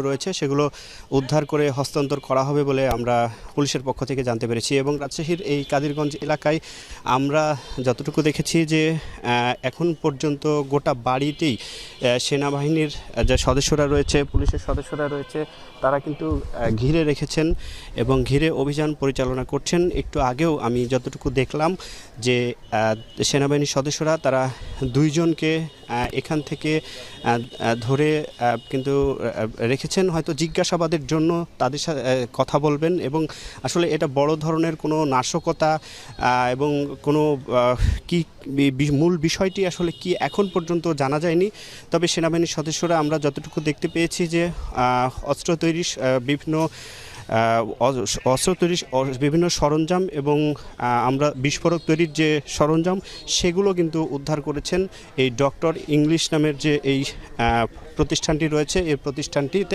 রয়েছে সেগুলো উদ্ধার করে হস্তান্তর করা হবে বলে আমরা পুলিশের পক্ষ থেকে জানতে পেরেছি। এবং রাজশাহীর এই কাদিরগঞ্জ এলাকায় আমরা যতটুকু দেখেছি যে এখন পর্যন্ত গোটা বাড়িতেই সেনাবাহিনীর যে সদস্যরা রয়েছে, পুলিশের সদস্যরা রয়েছে, তারা কিন্তু ঘিরে রেখেছেন এবং ঘিরে অভিযান পরিচালনা করছেন। একটু আগেও আমি যতটুকু দেখলাম যে সেনাবাহিনীর সদস্যরা তারা দুইজনকে এখান থেকে ধরে কিন্তু রেখেছেন, হয়তো জিজ্ঞাসাবাদের জন্য তাদের সাথে কথা বলবেন। এবং আসলে এটা বড় ধরনের কোনো নাশকতা এবং কোনো কি মূল বিষয়টি আসলে কি এখন পর্যন্ত জানা যায়নি। তবে সেনাবাহিনীর সদস্যরা আমরা যতটুকু দেখতে পেয়েছি যে অস্ত্র তৈরির বিভিন্ন সরঞ্জাম এবং আমরা বিস্ফোরক তৈরির যে সরঞ্জাম সেগুলো কিন্তু উদ্ধার করেছেন এই ডক্টর ইংলিশ নামের যে এই প্রতিষ্ঠানটি রয়েছে, এই প্রতিষ্ঠানটিতে।